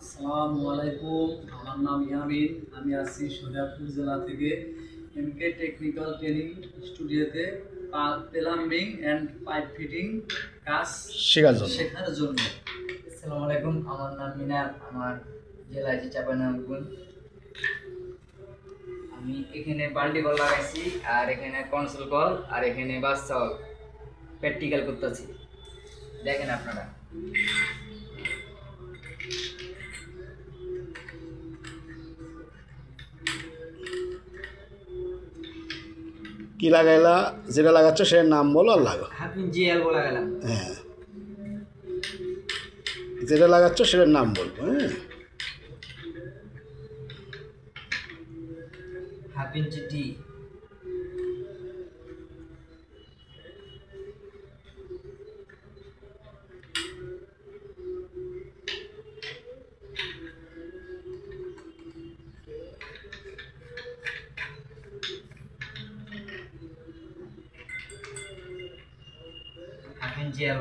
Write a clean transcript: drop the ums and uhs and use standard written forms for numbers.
আসসালামু আলাইকুম, আমার নাম ইয়ামিন। আমি আছি সোনারপুর জেলা থেকে এমকে টেকনিক্যাল ট্রেনিং স্টুডিওতে প্লাম্বিং অ্যান্ড পাইপ ফিটিং কাজ শেখার জন্য। আসসালামু আলাইকুম, আমার নাম মিনার। আমার জেলা আছে চাঁপাইনবাবগঞ্জ। আমি এখানে বাল্টি কল লাগাইছি, আর এখানে কনসোল কল, আর এখানে বাচ্চা প্র্যাকটিক্যাল করতেছি। দেখেন আপনারা। কি লাগাইলা? যেটা লাগাচ্ছ সেটার নাম বলো আর লাগো। হাফিন জিএল বলা গেলাম। হ্যাঁ, যেটা লাগাচ্ছ সেটার নাম বলবো। হ্যাঁ, হাফিন চিটি। হাফিন জিএল